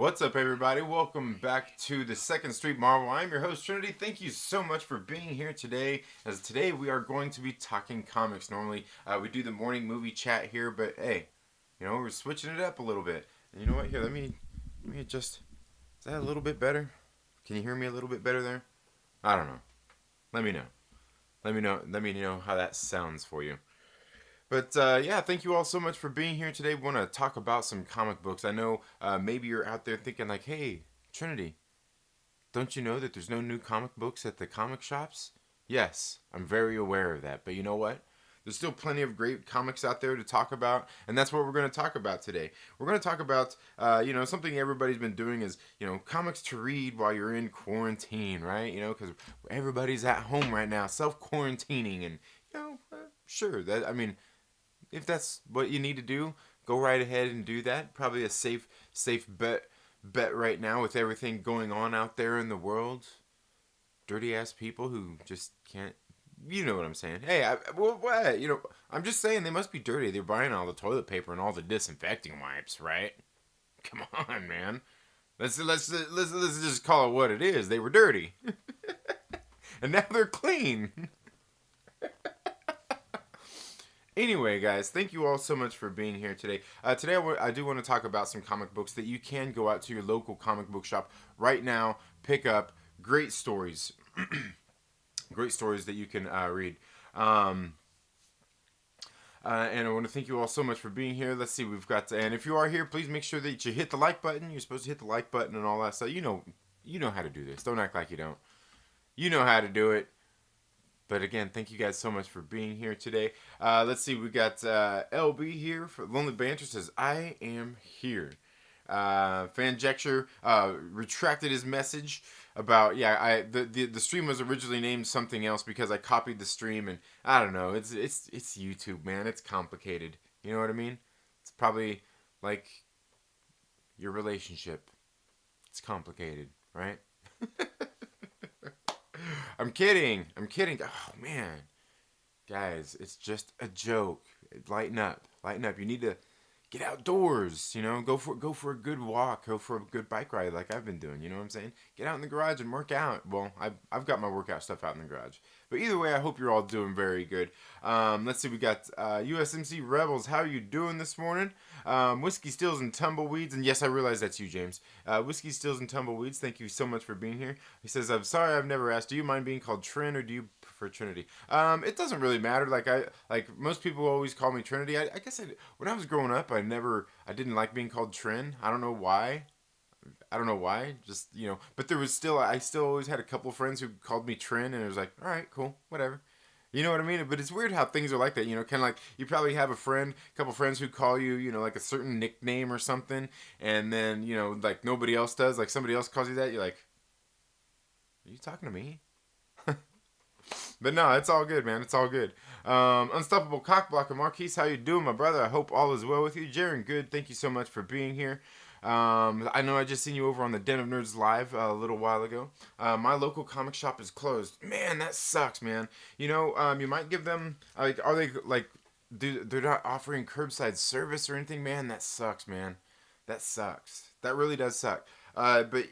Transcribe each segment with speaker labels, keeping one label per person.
Speaker 1: What's up, everybody? Welcome back to the Second Street Marvel. I'm your host, Trinity. Thank you so much for being here today. As today we are going to be talking comics. Normally, we do the morning movie chat here, but hey, we're switching it up a little bit. And you know what? Here, let me adjust. Is that a little bit better? Can you hear me a little bit better there? I don't know. Let me know. Let me know how that sounds for you. But yeah, thank you all so much for being here today. We want to talk about some comic books. I know maybe you're out there thinking like, hey, Trinity, don't you know that there's no new comic books at the comic shops? Yes, I'm very aware of that. But you know what? There's still plenty of great comics out there to talk about, and that's what we're going to talk about today. We're going to talk about, something everybody's been doing is, comics to read while you're in quarantine, right? Because everybody's at home right now, self-quarantining, and, sure, if that's what you need to do, go right ahead and do that. Probably a safe bet right now with everything going on out there in the world. Dirty ass people who just can't. You know what I'm saying? Hey, what? I'm just saying they must be dirty. They're buying all the toilet paper and all the disinfecting wipes, right? Come on, man. Let's just call it what it is. They were dirty, and now they're clean. Anyway, guys, thank you all so much for being here today. Today, I do want to talk about some comic books that you can go out to your local comic book shop right now, pick up. Great stories. Great stories that you can read. And I want to thank you all so much for being here. Let's see, and if you are here, please make sure that you hit the like button. You're supposed to hit the like button and all that stuff. You know how to do this. Don't act like you don't. You know how to do it. But again, thank you guys so much for being here today. Let's see, we got LB here. For Lonely Banter says, I am here. Fanjecture retracted his message about, the stream was originally named something else because I copied the stream, and I don't know, it's YouTube, man. It's complicated. You know what I mean? It's probably like your relationship. It's complicated, right? I'm kidding. Oh man, guys, it's just a joke. Lighten up. You need to get outdoors. Go for a good walk. Go for a good bike ride, like I've been doing. You know what I'm saying? Get out in the garage and work out. Well, I've got my workout stuff out in the garage. But either way, I hope you're all doing very good. Let's see. We got USMC Rebels. How are you doing this morning? Whiskey Stills and Tumbleweeds. And yes, I realize that's you, James. Whiskey Stills and Tumbleweeds. Thank you so much for being here. He says, I'm sorry I've never asked. Do you mind being called Trin, or do you prefer Trinity? It doesn't really matter. Like most people always call me Trinity. I guess when I was growing up, I didn't like being called Trin. I don't know why. Just, but I still always had a couple of friends who called me Trin, and it was like, all right, cool, whatever. You know what I mean? But it's weird how things are like that, kind of like you probably have a couple friends who call you, like a certain nickname or something, and then, like nobody else does, like somebody else calls you that, you're like, are you talking to me? But no, it's all good, man. It's all good. Unstoppable Cockblocker Marquise, how you doing, my brother? I hope all is well with you. Jaren, good. Thank you so much for being here. I know I just seen you over on the Den of Nerds live a little while ago. My local comic shop is closed. Man, that sucks, man. You might give them are they like they're not offering curbside service or anything, man? That sucks, man. That sucks. That really does suck. But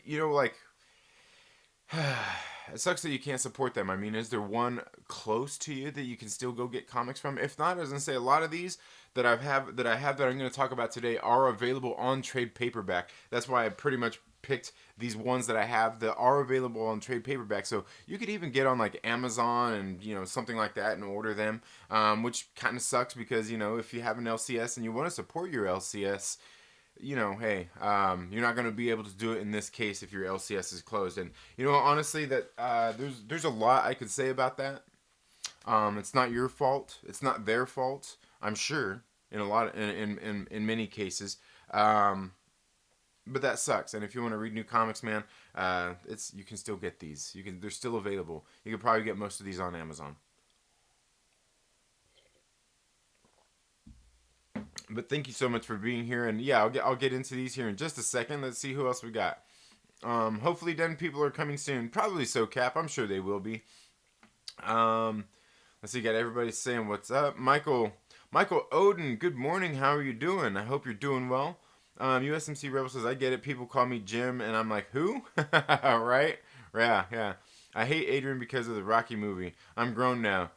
Speaker 1: it sucks that you can't support them. I mean, is there one close to you that you can still go get comics from? If not, I was gonna say a lot of these that I have that I'm gonna talk about today are available on trade paperback. That's why I pretty much picked these ones that I have that are available on trade paperback. So you could even get on like Amazon and something like that and order them, which kind of sucks because if you have an LCS and you want to support your LCS, hey, you're not going to be able to do it in this case if your LCS is closed. And honestly, that there's a lot I could say about that. It's not your fault. It's not their fault. I'm sure in many cases. But that sucks. And if you want to read new comics, man, you can still get these. They're still available. You can probably get most of these on Amazon. But thank you so much for being here, and yeah, I'll get into these here in just a second. Let's see who else we got. Hopefully, Den people are coming soon. Probably so, Cap. I'm sure they will be. Let's see. Got everybody saying what's up. Michael Odin. Good morning. How are you doing? I hope you're doing well. USMC Rebel says, I get it. People call me Jim, and I'm like, who? Right? Yeah, yeah. I hate Adrian because of the Rocky movie. I'm grown now.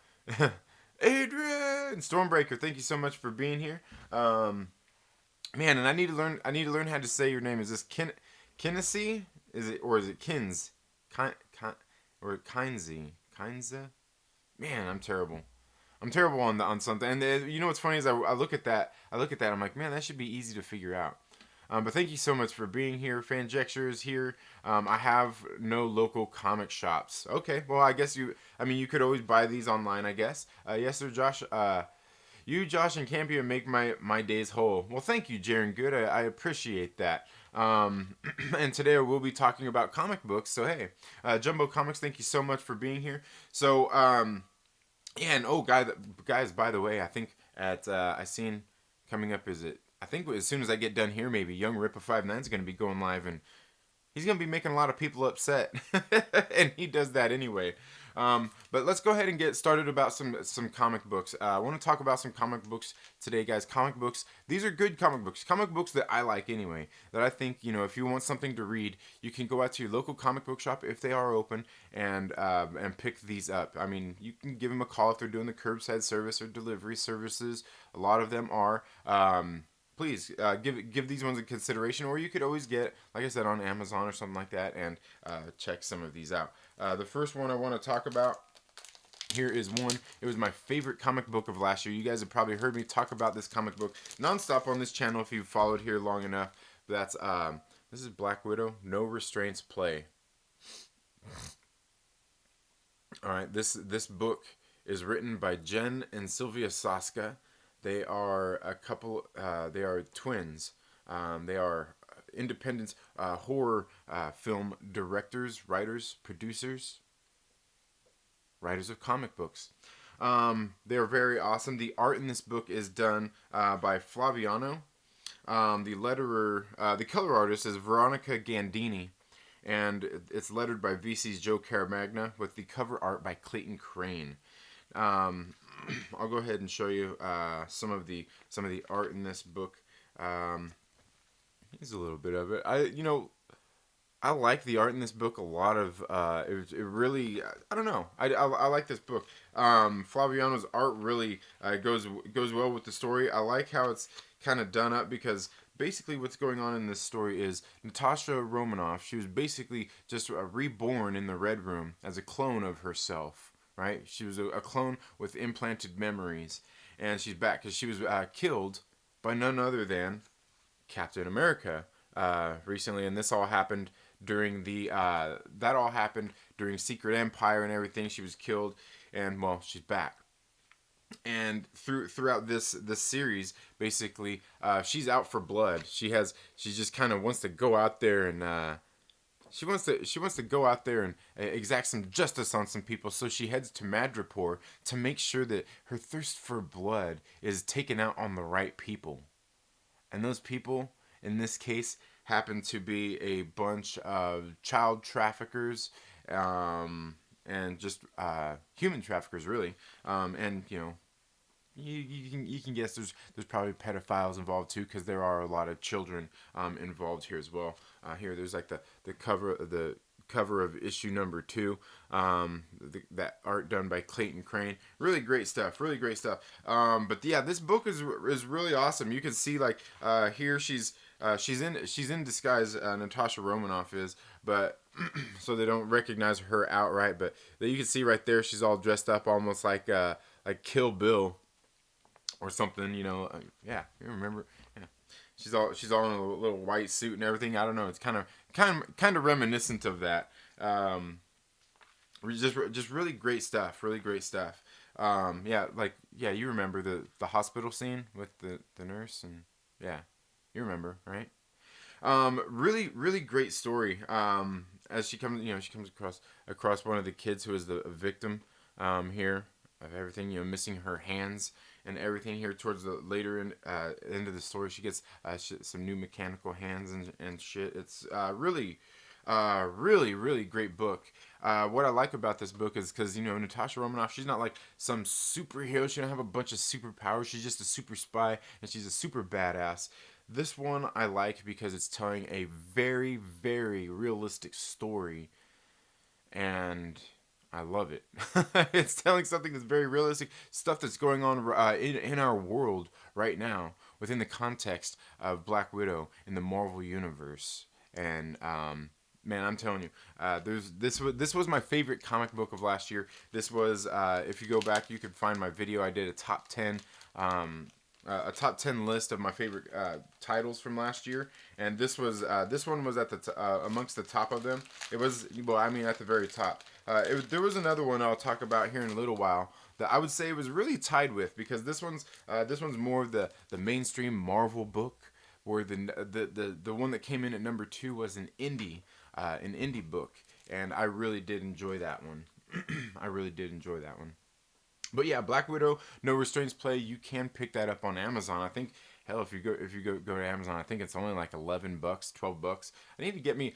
Speaker 1: Adrian! Stormbreaker, thank you so much for being here. Man, and I need to learn. I need to learn how to say your name. Is this Kinsey? Is it, or is it Kins? Or Kinsey? Kinza? Man, I'm terrible. I'm terrible on something. And you know what's funny is I look at that. I look at that. I'm like, man, that should be easy to figure out. But thank you so much for being here. Fanjecture is here. I have no local comic shops. Okay, well, I guess you. I mean, you could always buy these online. I guess. Yes, sir, Josh. You, Josh, and Campia make my days whole. Well, thank you, Jaren Good. I appreciate that. And today we'll be talking about comic books. So hey, Jumbo Comics, thank you so much for being here. So yeah, and oh, guys, by the way, I think I seen coming up, is it? I think as soon as I get done here, maybe Young Ripper 59 is going to be going live, and he's going to be making a lot of people upset, and he does that anyway. But let's go ahead and get started about some comic books. I want to talk about some comic books today, guys. Comic books. These are good comic books that I like anyway. That I think, you know, if you want something to read, you can go out to your local comic book shop if they are open and pick these up. I mean, you can give them a call if they're doing the curbside service or delivery services. A lot of them are. Please give these ones a consideration, or you could always get, like I said, on Amazon or something like that, and check some of these out. The first one I want to talk about here is one. It was my favorite comic book of last year. You guys have probably heard me talk about this comic book nonstop on this channel if you've followed here long enough. That's this is Black Widow. No Restraints Play. All right, this book is written by Jen and Sylvia Saska. They are a couple. They are twins. They are independent horror film directors, writers, producers, writers of comic books. They're very awesome. The art in this book is done by Flaviano. The letterer, the color artist is Veronica Gandini, and it's lettered by VC's Joe Caramagna with the cover art by Clayton Crane. I'll go ahead and show you some of the art in this book. Here's a little bit of it. I like the art in this book a lot. Of it really, I don't know. I like this book. Flaviano's art really goes well with the story. I like how it's kind of done up, because basically what's going on in this story is Natasha Romanoff. She was basically just reborn in the Red Room as a clone of herself. Right? She was a clone with implanted memories, and she's back because she was killed by none other than Captain America recently, and this all happened during that all happened during Secret Empire and everything. She was killed, and well, she's back. And throughout this series, basically, she's out for blood. She just kind of wants to go out there and. She wants to go out there and exact some justice on some people, so she heads to Madripoor to make sure that her thirst for blood is taken out on the right people. And those people, in this case, happen to be a bunch of child traffickers, and just human traffickers, really. And you know, you can guess there's probably pedophiles involved too, because there are a lot of children involved here as well. Here there's like the cover of issue number 2. That art done by Clayton Crane. Really great stuff. Really great stuff. But yeah, this book is really awesome. You can see like here she's in disguise. Natasha Romanoff is, but so they don't recognize her outright. But you can see right there, she's all dressed up almost like Kill Bill or something. You know, yeah, you remember. Yeah. She's all in a little white suit and everything. I don't know. It's kind of reminiscent of that. Just really great stuff. Really great stuff. Yeah, you remember the hospital scene with the nurse, and yeah, you remember, right? Really great story. As she comes across one of the kids who is the victim here of everything. You know, missing her hands and everything here towards the later end of the story. She gets some new mechanical hands and shit. It's really great book. What I like about this book is because, you know, Natasha Romanoff, she's not like some superhero. She don't have a bunch of superpowers. She's just a super spy, and she's a super badass. This one I like because it's telling a very, very realistic story, and I love it. It's telling something that's very realistic, stuff that's going on in our world right now within the context of Black Widow in the Marvel universe. And man, I'm telling you, this was my favorite comic book of last year. This was if you go back, you could find my video. I did a top 10. A top 10 list of my favorite titles from last year, and this one was at amongst the top of them. It was, well, I mean, at the very top. There was another one I'll talk about here in a little while that I would say was really tied with, because this one's more of the mainstream Marvel book, where the one that came in at number 2 was an indie book, and I really did enjoy that one. I really did enjoy that one. But yeah, Black Widow, No Restraints Play. You can pick that up on Amazon. I think, hell, if you go to Amazon, I think it's only like $11, $12. I need to get me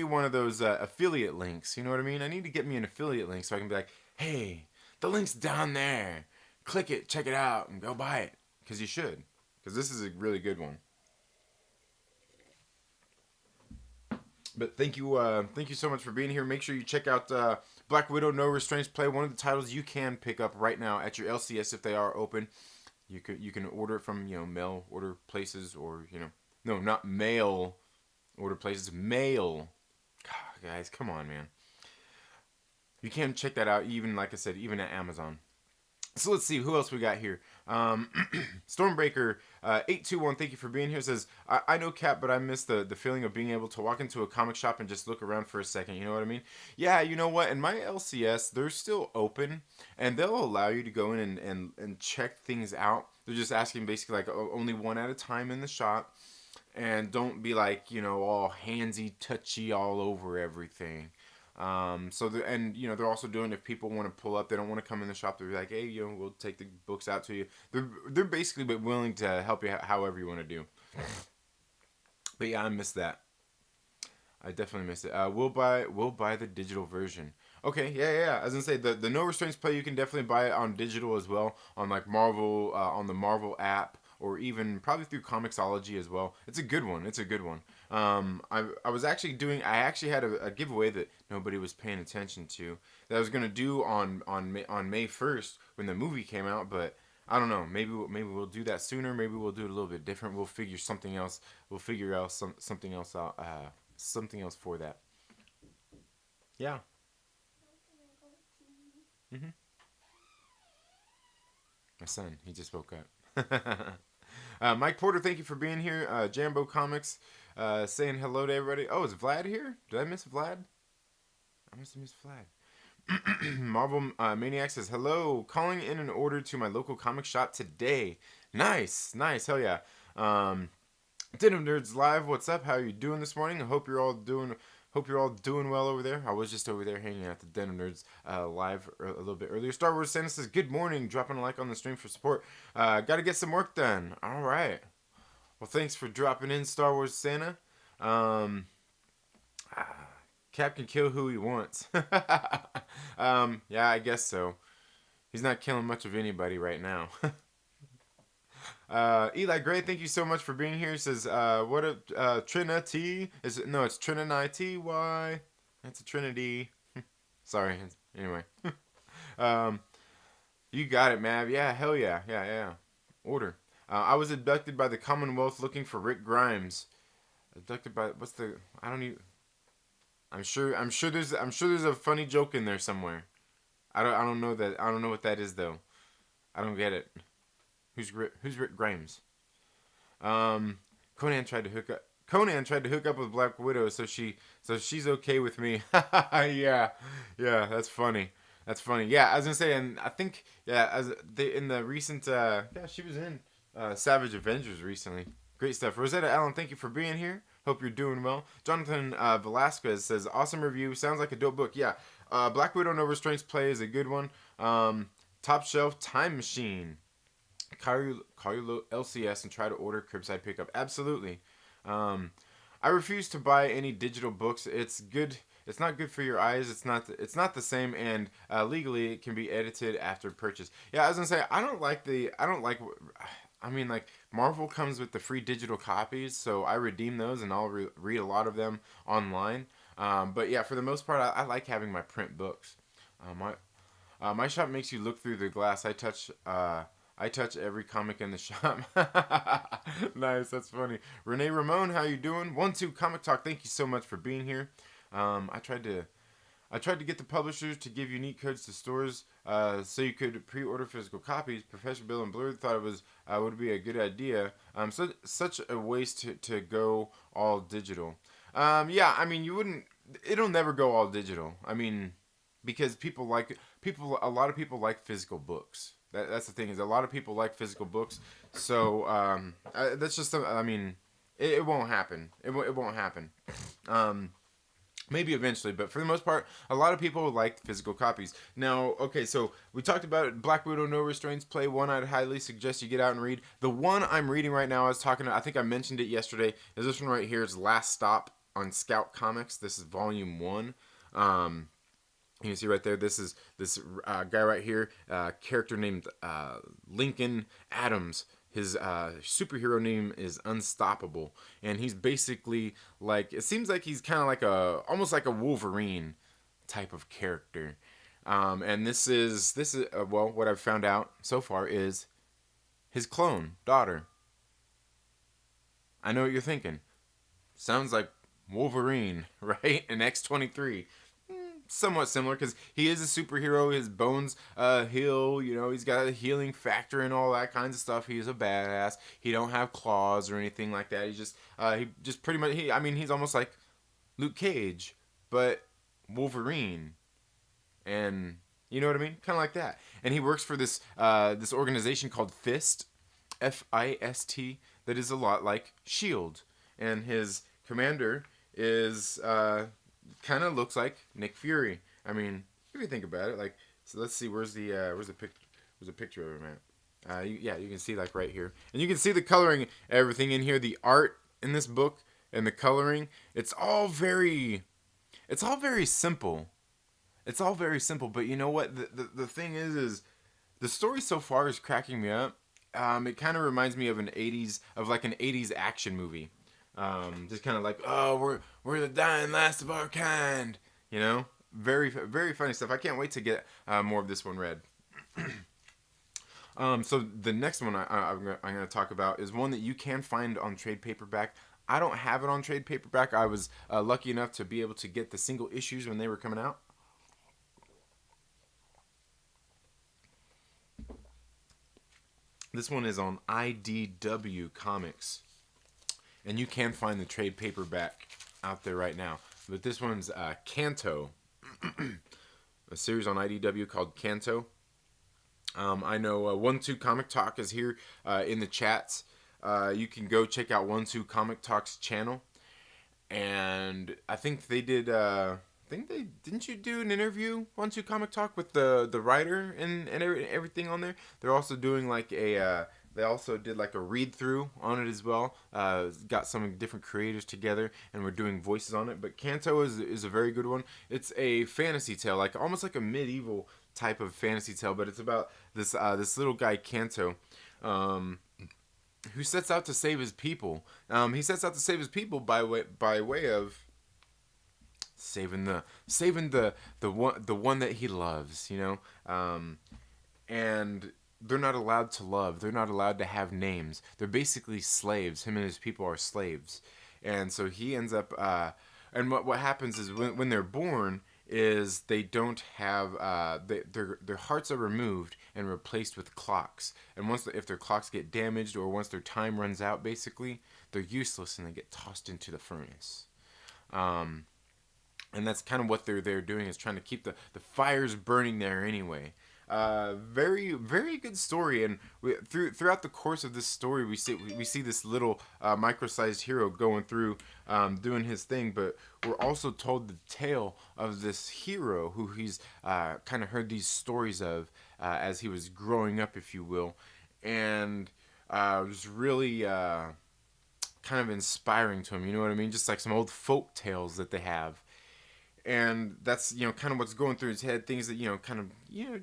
Speaker 1: one of those affiliate links. You know what I mean? I need to get me an affiliate link so I can be like, hey, the link's down there. Click it, check it out, and go buy it. Because you should. Because this is a really good one. But thank you so much for being here. Make sure you check out Black Widow, No Restraints Play. One of the titles you can pick up right now at your LCS if they are open. You can order it from mail order places, or no, not mail order places, mail. God, guys, come on, man. You can check that out, even like I said, even at Amazon. So let's see who else we got here. Stormbreaker 821, thank you for being here. Says, I know, Cap, but I miss the feeling of being able to walk into a comic shop and just look around for a second. You know what I mean? Yeah, you know what? In my LCS, they're still open, and they'll allow you to go in and check things out. They're just asking basically like only one at a time in the shop, and don't be like all handsy, touchy all over everything. They're also doing, if people want to pull up, they don't want to come in the shop, they're like, hey, we'll take the books out to you. They're basically willing to help you however you want to do. But yeah, I miss that. I definitely miss it. We'll buy the digital version. Okay, yeah. I was gonna say the No Restraints Play, you can definitely buy it on digital as well, on like Marvel, on the Marvel app, or even probably through Comixology as well. It's a good one. It's a good one. I actually had a giveaway that nobody was paying attention to, that I was gonna do on May 1st when the movie came out, but I don't know. Maybe we'll do that sooner. Maybe we'll do it a little bit different. We'll figure something else. We'll figure out something else out. Something else for that. Yeah. hmm My son, he just woke up. Mike Porter, thank you for being here. Jambo Comics, saying hello to everybody. Oh, is Vlad here? Did I miss Vlad? I must have missed Vlad. Marvel Maniac says, hello, calling in an order to my local comic shop today. Nice. Hell yeah. Denim Nerds Live, what's up? How are you doing this morning? I hope you're all doing well over there. I was just over there hanging out the Denim Nerds live a little bit earlier. Star Wars Santa says, good morning. Dropping a like on the stream for support. Got to get some work done. All right. Well, thanks for dropping in, Star Wars Santa. Cap can kill who he wants. Yeah, I guess so. He's not killing much of anybody right now. Eli Gray, thank you so much for being here. He says, what a Trinity. No, it's Trinity. Why? That's a Trinity. Sorry. Anyway. You got it, Mav. Yeah, hell yeah. Yeah. Order. I was abducted by the Commonwealth looking for Rick Grimes. Abducted by, I don't even, I'm sure there's a funny joke in there somewhere. I don't know that. I don't know what that is though. I don't get it. Who's Rick Grimes? Conan tried to hook up with Black Widow, so she's okay with me. Yeah, that's funny. Yeah, I was gonna say, and I think in the recent she was in Savage Avengers recently. Great stuff. Rosetta Allen, thank you for being here. Hope you're doing well. Jonathan Velasquez says, awesome review. Sounds like a dope book. Yeah, Black Widow No Restraints Play is a good one. Top Shelf Time Machine. Call your LCS and try to order curbside pickup. Absolutely. I refuse to buy any digital books. It's good. It's not good for your eyes. It's not the same, and legally it can be edited after purchase. Yeah, I was gonna say I don't like I mean, like Marvel comes with the free digital copies, so I redeem those and I'll read a lot of them online. But yeah, for the most part, I like having my print books. My my shop makes you look through the glass. I touch every comic in the shop. Nice, that's funny. Renee Ramon, how you doing? 1-2 Comic Talk. Thank you so much for being here. Um, I tried to I tried to get the publishers to give unique codes to stores so you could pre-order physical copies. Professor Bill and Blurred thought it was would be a good idea. So such a waste to go all digital. Yeah, I mean you wouldn't. It'll never go all digital. I mean, because people. A lot of people like physical books. That's the thing is a lot of people like physical books. So that's just. I mean, it won't happen. It won't happen. Um, Maybe eventually, but for the most part, a lot of people like physical copies. Now, okay, so we talked about it. Black Widow, No Restraints, play one. I'd highly suggest you get out and read. The one I'm reading right now, I think I mentioned it yesterday, is this one right here. It's Last Stop on Scout Comics. This is volume 1. Um, you can see right there, this is this guy right here, character named Lincoln Adams. His superhero name is Unstoppable, and he's basically like it seems like he's kind of like almost like a Wolverine type of character. And this is well, what I've found out so far is his clone daughter. I know what you're thinking. Sounds like Wolverine, right? An X-23. Somewhat similar because he is a superhero. His bones heal. You know, he's got a healing factor and all that kinds of stuff. He's a badass. He don't have claws or anything like that. He just pretty much I mean he's almost like Luke Cage, but Wolverine, and you know what I mean, kind of like that. And he works for this organization called Fist, Fist, that is a lot like Shield, and his commander is kind of looks like Nick Fury. I mean, if you think about it, like, so let's see, where's the picture of him at? Yeah, you can see like right here, and you can see the coloring, everything in here, the art in this book and the coloring. It's all very simple. It's all very simple, but you know what? The thing is the story so far is cracking me up. It kind of reminds me of an '80s action movie. Just kind of like, oh, we're the dying last of our kind. You know, very funny stuff. I can't wait to get more of this one read. So the next one I'm going to talk about is one that you can find on trade paperback. I don't have it on trade paperback. I was lucky enough to be able to get the single issues when they were coming out. This one is on IDW Comics, and you can find the trade paperback out there right now. But this one's Kanto, a series on IDW called Kanto. I know 1-2 Comic Talk is here in the chats. You can go check out 1-2 Comic Talk's channel, and I think they did. I think they didn't you do an interview 1-2 Comic Talk with the writer and everything on there. They're also doing like a. They also did like a read through on it as well. Got some different creators together and we're doing voices on it. But Kanto is a very good one. It's a fantasy tale, like almost like a medieval type of fantasy tale, but it's about this little guy Kanto, who sets out to save his people. He sets out to save his people by way of saving the one that he loves. You know, and they're not allowed to love. They're not allowed to have names. They're basically slaves. Him and his people are slaves, and so he ends up. And what happens is when they're born is they don't have their hearts are removed and replaced with clocks. And if their clocks get damaged or once their time runs out, basically they're useless and they get tossed into the furnace. And that's kind of what they're doing, is trying to keep the fires burning there anyway. Very very good story, and throughout the course of this story, we see this little micro-sized hero going through, doing his thing, but we're also told the tale of this hero who he's kind of heard these stories of as he was growing up, if you will, and it was really kind of inspiring to him. You know what I mean? Just like some old folk tales that they have. and that's kind of what's going through his head. Things that kind of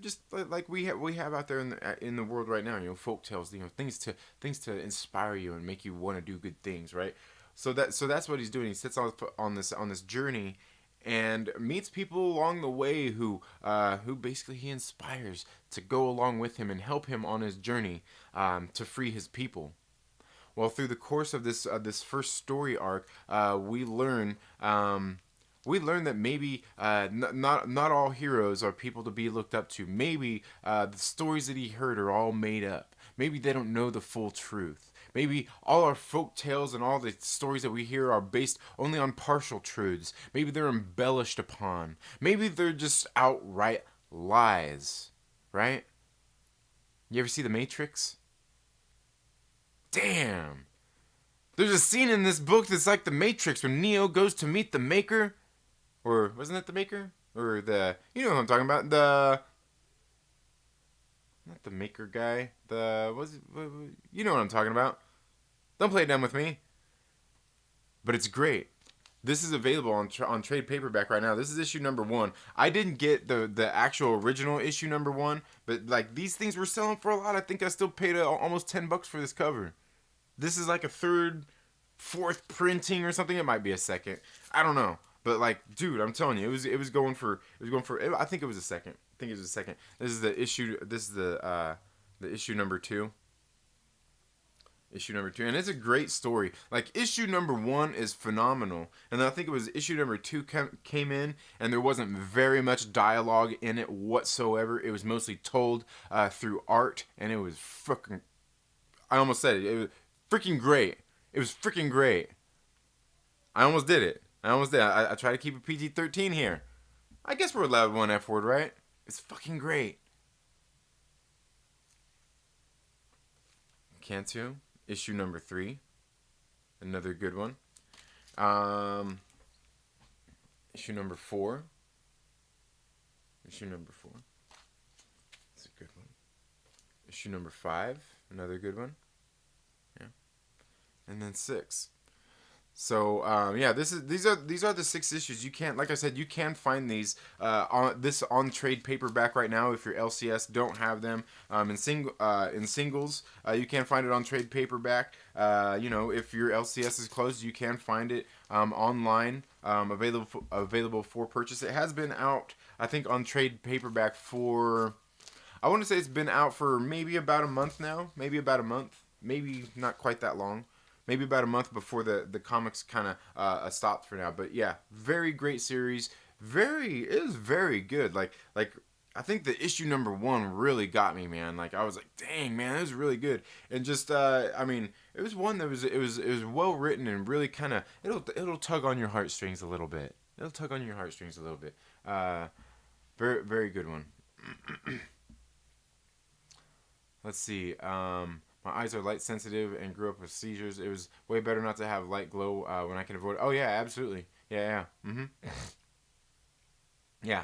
Speaker 1: just like we have out there in the world right now. Folk tales. Things to inspire you and make you want to do good things, right? So that's what he's doing. He sits on this journey, and meets people along the way who basically he inspires to go along with him and help him on his journey to free his people. Well, through the course of this first story arc, we learn that maybe not all heroes are people to be looked up to. Maybe the stories that he heard are all made up. Maybe they don't know the full truth. Maybe all our folk tales and all the stories that we hear are based only on partial truths. Maybe they're embellished upon. Maybe they're just outright lies. Right? You ever see The Matrix? Damn. There's a scene in this book that's like The Matrix when Neo goes to meet the Maker. Or wasn't it the Maker? Or you know what I'm talking about? Not the Maker guy. You know what I'm talking about. Don't play it dumb with me. But it's great. This is available on trade paperback right now. This is issue number 1. I didn't get the actual original issue number 1, but like these things were selling for a lot. I think I still paid almost $10 for this cover. This is like a third, fourth printing or something. It might be a second. I don't know. But like, dude, I'm telling you, it was going for. I think it was a second. This is the issue. This is the issue number 2. Issue number 2, and it's a great story. Like issue number 1 is phenomenal, and then I think it was issue number 2 came in, and there wasn't very much dialogue in it whatsoever. It was mostly told through art, and it was freaking. I almost said it. It was freaking great. It was freaking great. I almost did it. I try to keep a PG-13 here. I guess we're allowed one F word, right? It's fucking great. Kanto, issue number 3. Another good one. Issue number 4. It's a good one. Issue number 5. Another good one. Yeah. And then 6. So these are the 6 issues. You can't, like I said, you can find these on trade paperback right now if your LCS don't have them. In singles, you can find it on trade paperback. If your LCS is closed, you can find it online, available for purchase. It has been out, I think, on trade paperback for. I want to say it's been out for maybe about a month now. Maybe not quite that long. Maybe about a month before the comics kind of stopped for now. But yeah, very great series. It was very good. Like I think the issue number 1 really got me, man. Like I was like, dang, man, it was really good. And just it was one that was well written and really kind of it'll tug on your heartstrings a little bit. Very very good one. Let's see. My eyes are light sensitive and grew up with seizures. It was way better not to have light glow when I can avoid it. Oh, yeah, absolutely. Yeah. Mm-hmm. Yeah.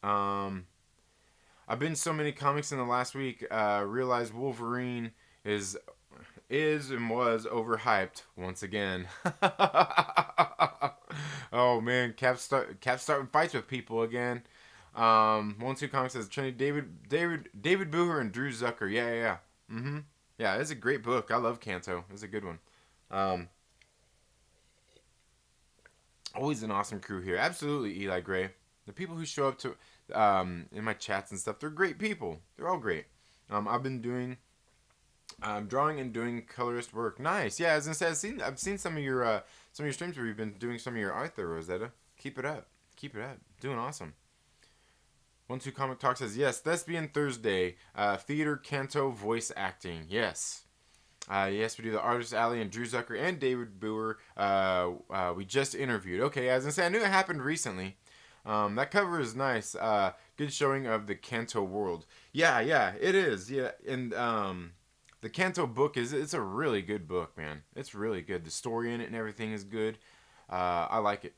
Speaker 1: I've been so many comics in the last week, realized Wolverine is and was overhyped once again. Oh, man. Cap's starting fights with people again. 1-2 Comics says Trinity David Booher and Drew Zucker. Yeah. Mm-hmm. Yeah, it's a great book. I love Kanto. It's a good one. Always an awesome crew here. Absolutely, Eli Gray. The people who show up to in my chats and stuff, they're great people. They're all great. I've been doing drawing and doing colorist work. Nice. Yeah, as I said, I've seen some of your streams where you've been doing some of your art there, Rosetta. Keep it up. Doing awesome. 1-2 Comic Talk says, yes, Thespian Thursday, theater, Kanto, voice acting. Yes. Yes, we do the Artist Alley and Drew Zucker and David Booher. We just interviewed. Okay, as I said, I knew it happened recently. That cover is nice. Good showing of the Kanto world. Yeah, it is. Yeah, and the Kanto book it's a really good book, man. It's really good. The story in it and everything is good. I like it.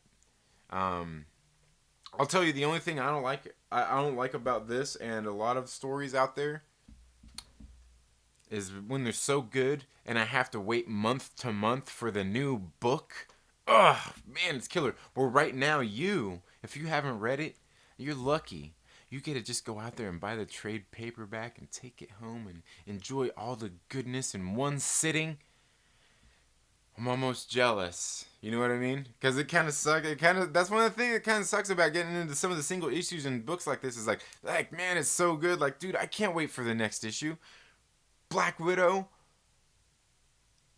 Speaker 1: I'll tell you the only thing I don't like about this and a lot of stories out there is when they're so good and I have to wait month to month for the new book. Oh man, it's killer. Well, right now, if you haven't read it, you're lucky. You get to just go out there and buy the trade paperback and take it home and enjoy all the goodness in one sitting. I'm almost jealous. You know what I mean? Because it kind of sucks. That's one of the things that kind of sucks about getting into some of the single issues in books like this is like man, it's so good. Like, dude, I can't wait for the next issue. Black Widow,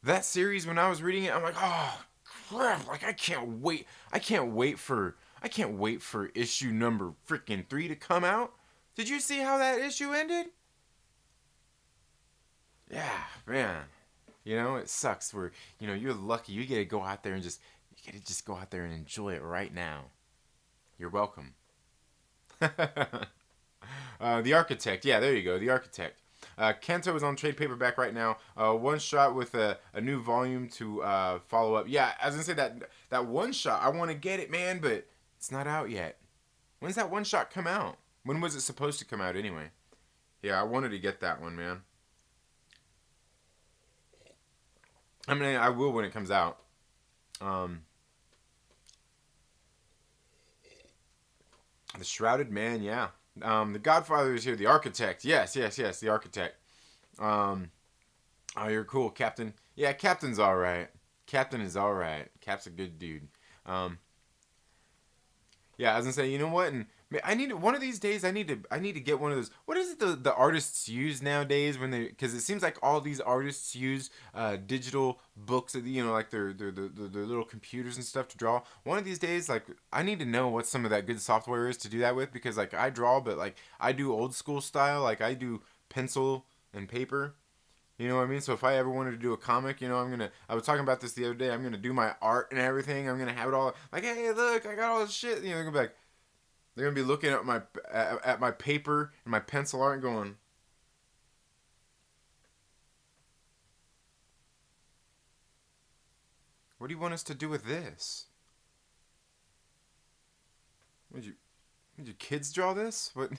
Speaker 1: that series when I was reading it, I'm like, oh crap! Like I can't wait. I can't wait for issue number freaking 3 to come out. Did you see how that issue ended? Yeah, man. You know, it sucks where, you're lucky. You get to go out there and just go out there and enjoy it right now. You're welcome. The Architect. Yeah, there you go. The Architect. Kento is on trade paperback right now. One shot with a new volume to follow up. Yeah, I was gonna say that one shot. I want to get it, man, but it's not out yet. When's that one shot come out? When was it supposed to come out anyway? Yeah, I wanted to get that one, man. I mean, I will when it comes out. Um, the Shrouded Man, yeah. The Godfather is here. The Architect, yes, yes, yes. The Architect. Um, oh, you're cool, Captain. Yeah, Captain's all right. Captain is all right. Cap's a good dude. Um, Yeah, I was gonna say, you know what? And I need one of these days. I need to get one of those. What is it the artists use nowadays when they? Because it seems like all these artists use digital books, like their little computers and stuff to draw. One of these days, like I need to know what some of that good software is to do that with because like I draw, but like I do old school style. Like I do pencil and paper. You know what I mean? So if I ever wanted to do a comic, I was talking about this the other day. I'm gonna do my art and everything. I'm gonna have it all like, hey, look, I got all this shit. They're gonna be looking at my paper and my pencil art and going, what do you want us to do with this? Would you, would your kids draw this? What?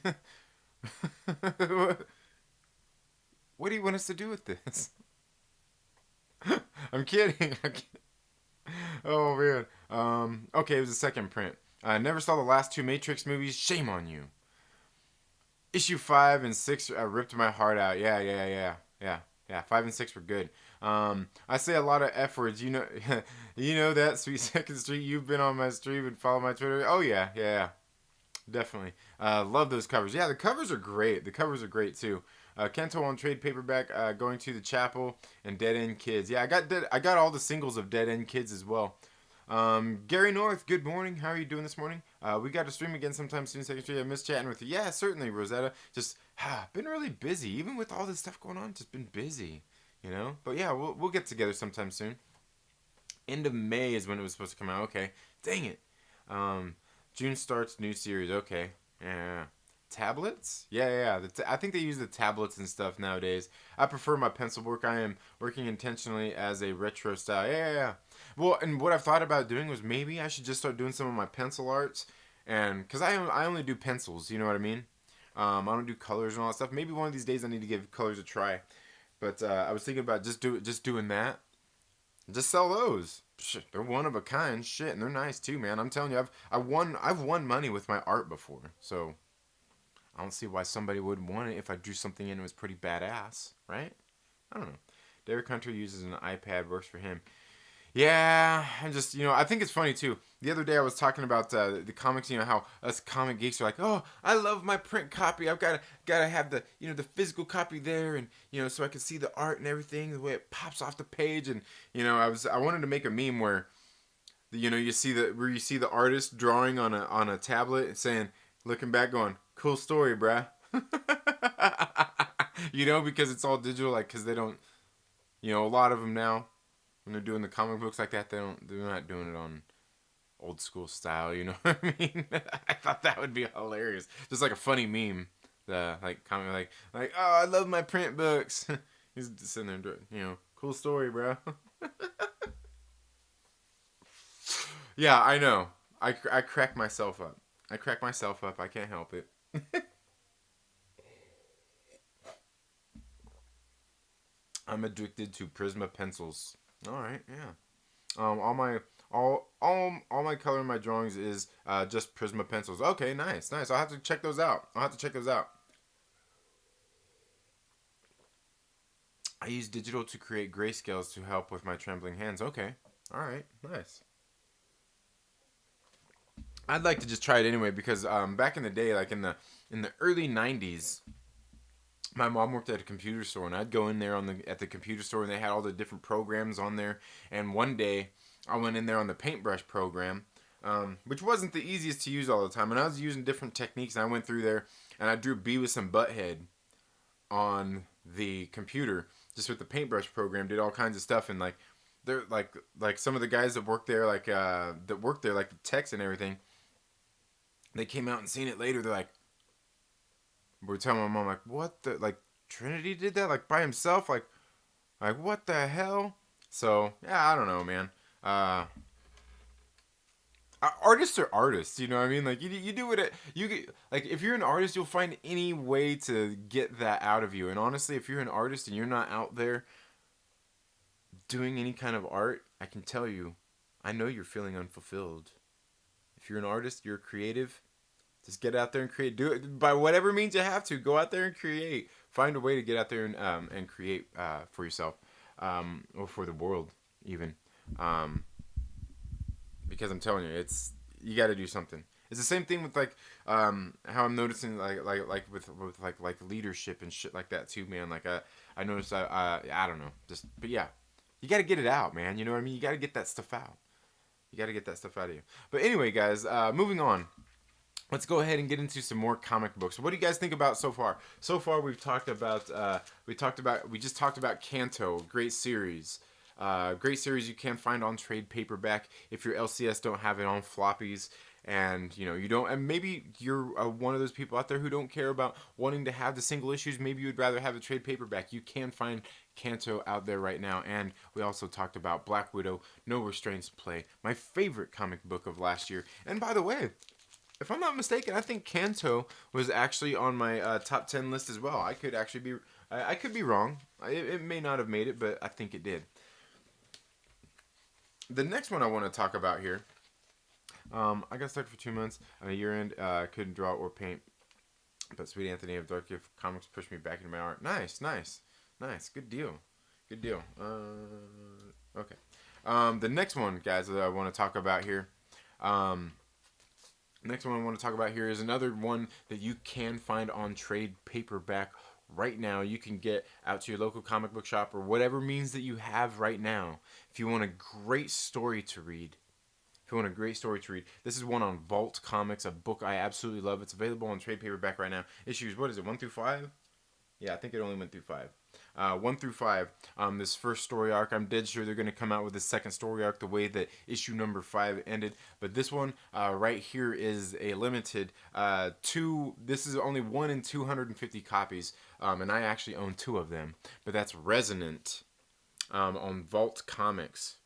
Speaker 1: What do you want us to do with this? I'm kidding. Oh man. Okay, it was a second print. I never saw the last two Matrix movies. Shame on you. Issue 5 and 6 ripped my heart out. Yeah, yeah, yeah, yeah, yeah. 5 and 6 were good. I say a lot of F words. You know that Sweet Second Street. You've been on my stream and follow my Twitter. Oh yeah, yeah, yeah. Definitely. Love those covers. Yeah, the covers are great. The covers are great too. Kento on trade paperback, going to the chapel and Dead End Kids. Yeah, I got all the singles of Dead End Kids as well. Gary North, good morning. How are you doing this morning? We got to stream again sometime soon. Second Street. I miss chatting with you. Yeah, certainly, Rosetta. Just been really busy, even with all this stuff going on. Just been busy, But yeah, we'll get together sometime soon. End of May is when it was supposed to come out. Okay, dang it. Um, June starts new series. Okay, yeah. Tablets? Yeah, yeah. I think they use the tablets and stuff nowadays. I prefer my pencil work. I am working intentionally as a retro style. Yeah, yeah, yeah. Well, and what I've thought about doing was maybe I should just start doing some of my pencil arts, and because I only do pencils. You know what I mean? I don't do colors and all that stuff. Maybe one of these days I need to give colors a try. But I was thinking about just doing that. Just sell those. Shit, they're one of a kind. Shit, and they're nice too, man. I'm telling you, I've won money with my art before. So I don't see why somebody would want it if I drew something in that was pretty badass, right? I don't know. Derek Hunter uses an iPad, works for him. Yeah, and just I think it's funny too. The other day I was talking about the comics. How us comic geeks are like, oh, I love my print copy. I've gotta have the the physical copy there, and so I can see the art and everything, the way it pops off the page. And I wanted to make a meme where you see the artist drawing on a tablet and saying, looking back, going, cool story, bruh. Because it's all digital, like because they don't, a lot of them now when they're doing the comic books like that, they're not doing it on old school style. You know what I mean? I thought that would be hilarious, just like a funny meme. The like comment like oh, I love my print books. He's just sitting there doing, cool story, bro. Yeah, I know. I crack myself up. I crack myself up. I can't help it. I'm addicted to Prisma pencils. All right, yeah. All All my color in my drawings is just Prisma pencils. Okay, nice, nice. I'll have to check those out. I'll have to check those out. I use digital to create grayscales to help with my trembling hands. Okay, all right, nice. I'd like to just try it anyway because back in the day, like in the early '90s, my mom worked at a computer store, and I'd go in there at the computer store, and they had all the different programs on there. And one day, I went in there on the paintbrush program, which wasn't the easiest to use all the time. And I was using different techniques, and I went through there, and I drew Beavis and Butthead on the computer just with the paintbrush program. Did all kinds of stuff, and they're like some of the guys that worked there, like the techs and everything. They came out and seen it later. They're like, we're telling my mom like, what the like Trinity did that like by himself, like what the hell? So yeah, I don't know, man. Uh, Artists are artists, you know what I mean? Like you do it. You get, like if you're an artist, you'll find any way to get that out of you. And honestly, if you're an artist and you're not out there doing any kind of art, I can tell you, I know you're feeling unfulfilled. If you're an artist, you're creative. Just get out there and create. Do it by whatever means you have to. Go out there and create. Find a way to get out there and create for yourself, or for the world even. Um, because I'm telling you, it's you got to do something. It's the same thing with how I'm noticing with leadership and shit like that too, man. Like I noticed I don't know, just but yeah, you got to get it out, man. You know what I mean? You got to get that stuff out. You got to get that stuff out of you. But anyway, guys, moving on. Let's go ahead and get into some more comic books. What do you guys think about so far? So far, we just talked about Kanto, great series. Great series you can find on trade paperback if your LCS don't have it on floppies, and you don't, and maybe you're one of those people out there who don't care about wanting to have the single issues. Maybe you'd rather have the trade paperback. You can find Kanto out there right now. And we also talked about Black Widow, No Restraints Play, my favorite comic book of last year. And by the way, if I'm not mistaken, I think Kanto was actually on my top 10 list as well. I could actually be, I could be wrong. It may not have made it, but I think it did. The next one I want to talk about here, I got stuck for 2 months. On a year end, couldn't draw or paint. But Sweet Anthony of Dark Gift Comics pushed me back into my art. Nice, nice, nice. Good deal. Good deal. Okay. The next one, guys, that I want to talk about here. Next one I want to talk about here is another one that you can find on trade paperback right now. You can get out to your local comic book shop or whatever means that you have right now. If you want a great story to read, this is one on Vault Comics, a book I absolutely love. It's available on trade paperback right now. Issues, what is it, 1 through 5? Yeah, I think it only went through 5. 1 through 5. This first story arc, I'm dead sure they're going to come out with the second story arc the way that issue number 5 ended. But this one right here is a limited this is only 1 in 250 copies. And I actually own 2 of them. But that's Resonant on Vault Comics.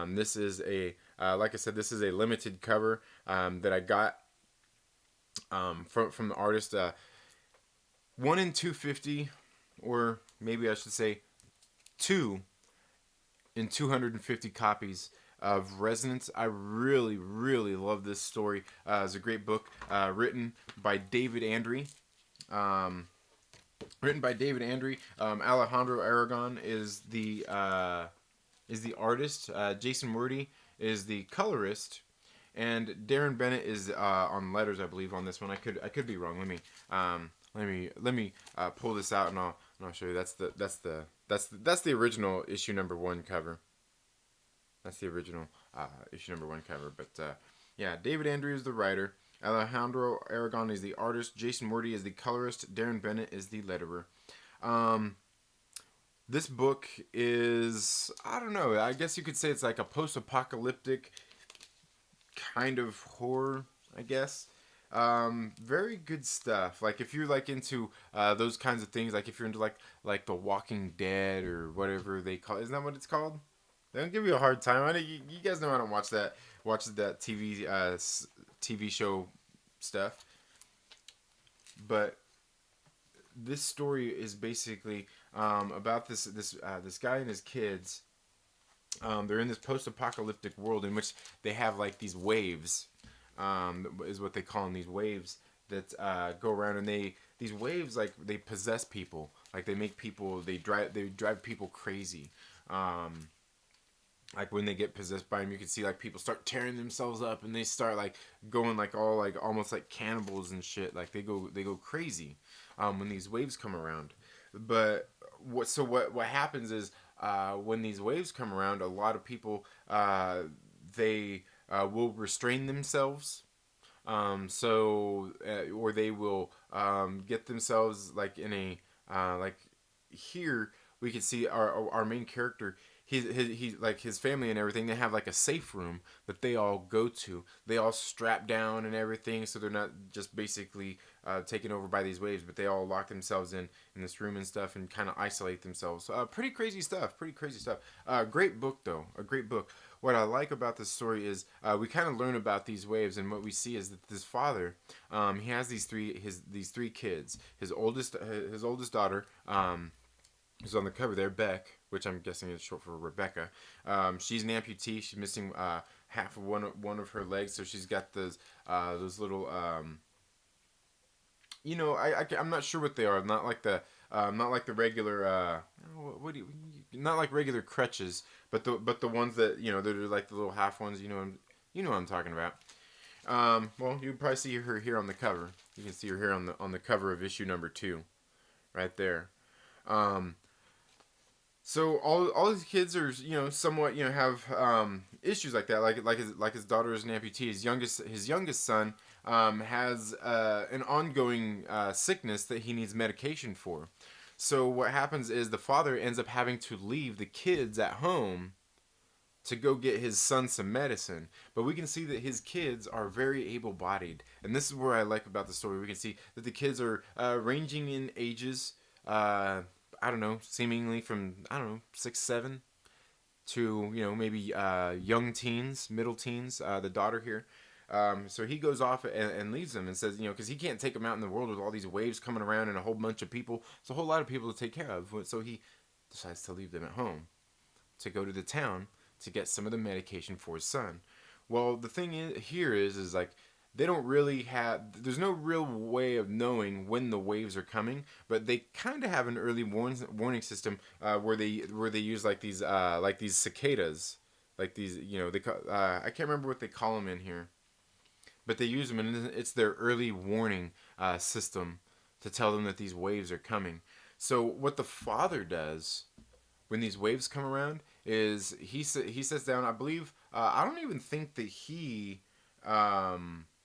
Speaker 1: This is like I said, this is a limited cover that I got from the artist. 1 in 250, or maybe I should say 2 in 250 copies of Resonance. I really, really love this story. It's a great book written by David Andry. Alejandro Aragon is the artist. Jason Wordie is the colorist, and Darren Bennett is on letters, I believe, on this one. I could be wrong. Let me pull this out, and I'll show you. That's the original issue number 1 cover. That's the original issue number 1 cover. But yeah, David Andrew is the writer. Alejandro Aragon is the artist. Jason Wordie is the colorist. Darren Bennett is the letterer. This book is, I don't know, I guess you could say it's like a post-apocalyptic kind of horror, I guess. Very good stuff. Like if you're like into those kinds of things, like if you're into like The Walking Dead or whatever they call, isn't that what it's called? They don't give you a hard time. I know you guys know I don't watch that TV show stuff. But this story is basically about this guy and his kids, They're in this post-apocalyptic world in which they have like these waves, is what they call them. These waves that go around, and these waves, like, they possess people. Like, they make people, they drive people crazy. Um, like, when they get possessed by them, you can see like people start tearing themselves up, and they start like going like all like almost like cannibals and shit. Like, they go crazy when these waves come around. But what happens is, when these waves come around, a lot of people, they will restrain themselves. Or they will get themselves like in a like, here we can see our main character. He's like, his family and everything, they have like a safe room that they all go to. They all strap down and everything, so they're not just basically taken over by these waves, but they all lock themselves in this room and stuff, and kind of isolate themselves. Pretty crazy stuff. Pretty crazy stuff. Great book though. A great book. What I like about this story is, we kind of learn about these waves, and what we see is that this father, he has these three kids. His oldest daughter, who's on the cover there, Beck, which I'm guessing is short for Rebecca. She's an amputee. She's missing half of one of her legs, so she's got those little, I'm not sure what they are. Not like the regular, what do not like regular crutches, but the ones that, that are like the little half ones. You know what I'm talking about. Well, you can probably see her here on the cover. You can see her here on the cover of issue number 2, right there. Um, so all these kids are, somewhat, have issues like that. Like his daughter is an amputee. His youngest son has an ongoing sickness that he needs medication for. So what happens is the father ends up having to leave the kids at home to go get his son some medicine. But we can see that his kids are very able-bodied, and this is where I like about the story. We can see that the kids are ranging in ages. I don't know, seemingly from, I don't know, 6, 7 to, maybe young teens, middle teens. The daughter here. So he goes off and leaves them and says, because he can't take them out in the world with all these waves coming around and a whole bunch of people. It's a whole lot of people to take care of. So he decides to leave them at home to go to the town to get some of the medication for his son. Well, the thing is like, they don't really have, there's no real way of knowing when the waves are coming, but they kind of have an early warning system, where they use like these cicadas, like these, I can't remember what they call them in here, but they use them, and it's their early warning system to tell them that these waves are coming. So what the father does when these waves come around is he sits down. I believe, I don't even think that he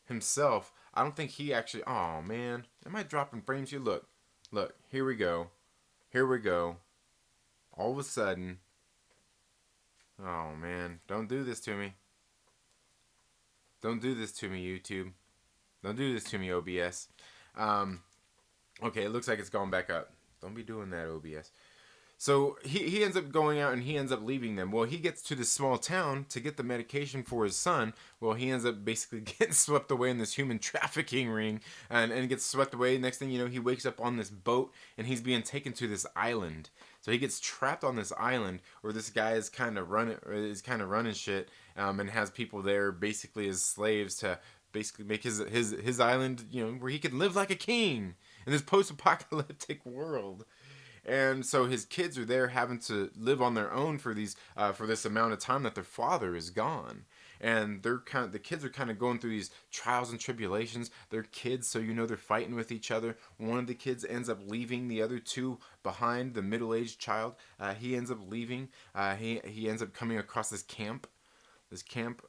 Speaker 1: himself. I don't think he actually. Oh man, am I dropping frames here? Look. Here we go. Here we go. All of a sudden. Oh man, don't do this to me. Don't do this to me, YouTube. Don't do this to me, OBS. Um, okay, it looks like it's going back up. Don't be doing that, OBS. So he ends up going out and he ends up leaving them. Well, he gets to this small town to get the medication for his son. Well, he ends up basically getting swept away in this human trafficking ring, and gets swept away. Next thing you know, he wakes up on this boat and he's being taken to this island. So he gets trapped on this island where this guy is kind of running shit, and has people there basically as slaves to basically make his island, where he can live like a king in this post-apocalyptic world. And so his kids are there having to live on their own for this amount of time that their father is gone. And the kids are kind of going through these trials and tribulations. They're kids, so they're fighting with each other. One of the kids ends up leaving the other two behind. The middle-aged child, he ends up leaving. He ends up coming across this camp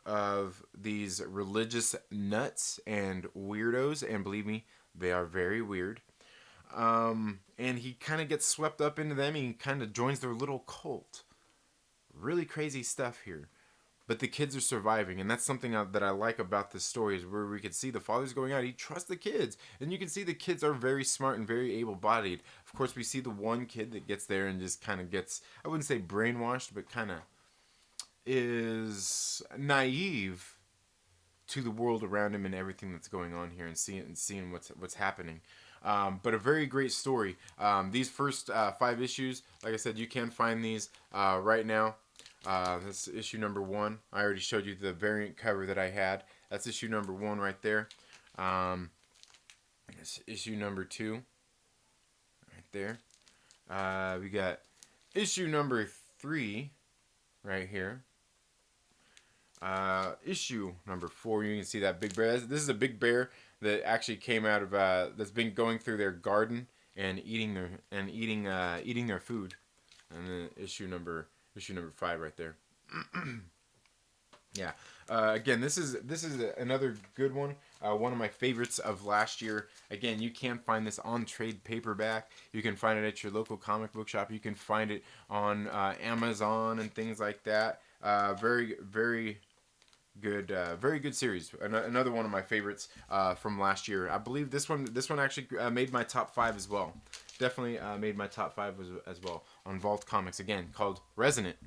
Speaker 1: of these religious nuts and weirdos, and believe me, they are very weird. And he kind of gets swept up into them. He kind of joins their little cult. Really crazy stuff here. But the kids are surviving, and that's something that I like about this story, is where we can see the father's going out. He trusts the kids, and you can see the kids are very smart and very able-bodied. Of course, we see the one kid that gets there and just kind of gets, I wouldn't say brainwashed, but kind of is naive to the world around him and everything that's going on here, and seeing what's happening. But a very great story. These first 5 issues, like I said, you can find these right now. That's issue number 1. I already showed you the variant cover that I had. That's issue number 1 right there. It's issue number 2 right there. We got issue number 3 right here. Issue number 4. You can see that big bear. This is a big bear that actually came out of that's been going through their garden and eating their food. And then issue number 5 right there. Yeah. Again, this is another good one. One of my favorites of last year. Again, you can find this on trade paperback. You can find it at your local comic book shop. You can find it on Amazon and things like that. Very good series. Another one of my favorites from last year. I believe this one actually made my top 5 as well. Definitely made my top 5 as well on Vault Comics. Again, called Resonant.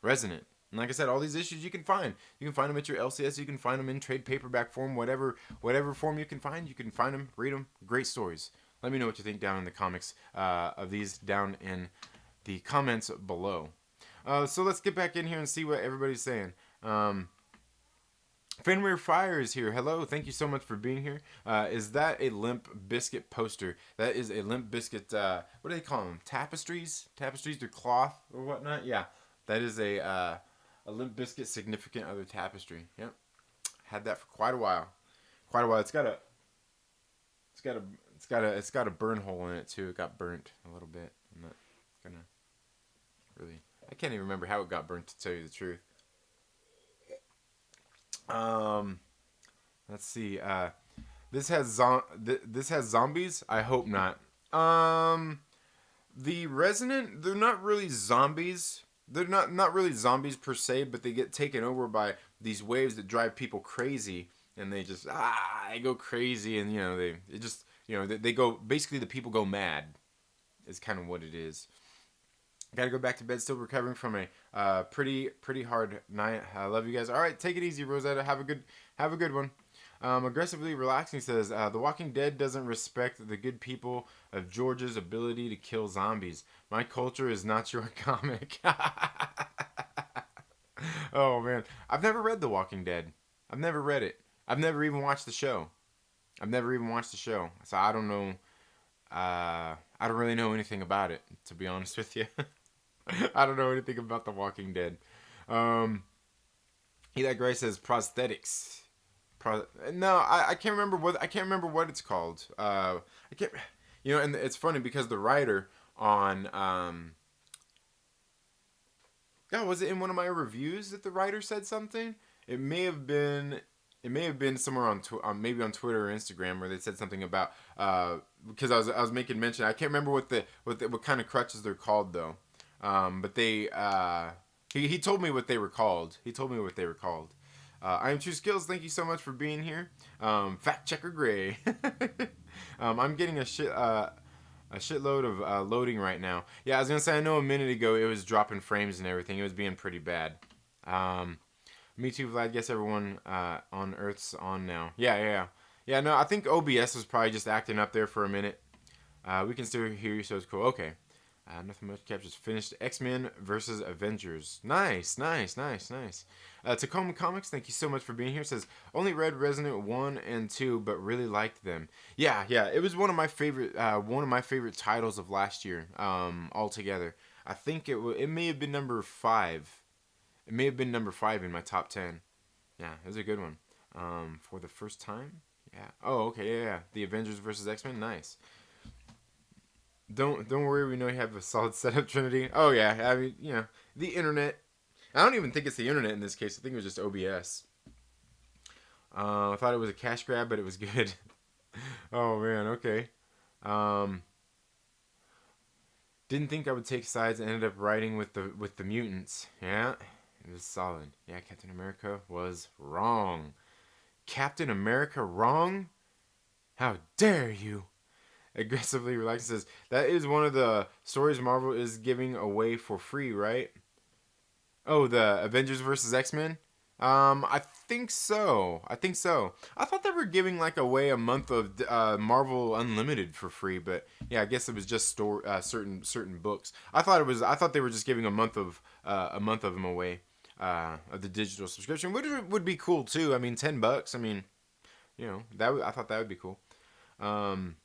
Speaker 1: And like I said, all these issues you can find. You can find them at your LCS. You can find them in trade paperback form, whatever form you can find. You can find them, read them. Great stories. Let me know what you think down in the comics of these down in the comments below. So let's get back in here and see what everybody's saying. Fenrir Fire is here. Hello, thank you so much for being here. Is that a Limp Biscuit poster? That is a Limp Biscuit, what do they call them? Tapestries or cloth or whatnot? Yeah, that is a Limp Biscuit Significant Other tapestry. Yep, had that for quite a while. It's got a burn hole in it too. It got burnt a little bit. I'm not gonna really. I can't even remember how it got burnt, to tell you the truth. Let's see. This has zombies. I hope not. The Resonant, they're not really zombies. They're not really zombies per se, but they get taken over by these waves that drive people crazy, and they just they go crazy, and they go, basically the people go mad. Is kind of what it is. Gotta go back to bed, still recovering from a pretty hard night. I love you guys. All right, take it easy, Rosetta. Have a good one. Aggressively Relaxing says, The Walking Dead doesn't respect the good people of Georgia's ability to kill zombies. My culture is not your comic. Oh, man. I've never read The Walking Dead. I've never read it. I've never even watched the show. So I don't know. I don't really know anything about it, to be honest with you. I don't know anything about The Walking Dead. That Gray says prosthetics. I can't remember what it's called. I can't. And it's funny because the writer on was it in one of my reviews that the writer said something? It may have been somewhere on maybe on Twitter or Instagram where they said something about because I was making mention. I can't remember what kind of crutches they're called though. But they he told me what they were called. I am True Skills. Thank you so much for being here. Fact Checker Gray. I'm getting a shitload of loading right now. Yeah, I was gonna say I know a minute ago it was dropping frames and everything. It was being pretty bad. Me too, Vlad. Guess everyone on Earth's on now. Yeah. No, I think OBS was probably just acting up there for a minute. We can still hear you, so it's cool. Okay. Nothing much captures finished. X-Men versus Avengers. Nice. Tacoma Comics, thank you so much for being here. Says, only read Resonant 1 and 2, but really liked them. Yeah. It was one of my favorite titles of last year, altogether. I think it may have been number 5. It may have been number 5 in my top 10. Yeah, it was a good one. For the first time? Yeah. Oh, okay, yeah. The Avengers versus X-Men, nice. Don't worry, we know you have a solid setup, Trinity. Oh yeah, I mean, the internet. I don't even think it's the internet in this case. I think it was just OBS. I thought it was a cash grab, but it was good. Oh man, okay. Didn't think I would take sides and ended up riding with the mutants. Yeah, it was solid. Yeah, Captain America was wrong. Captain America wrong? How dare you? Aggressively Relaxed says, that is one of the stories Marvel is giving away for free, right? Oh, the Avengers versus X-Men? I think so. I think so. I thought they were giving like away a month of Marvel Unlimited for free, but yeah, I guess it was just certain books. I thought it was. I thought they were just giving a month of them away of the digital subscription, which would be cool too. I mean, $10. I mean, I thought that would be cool. Um,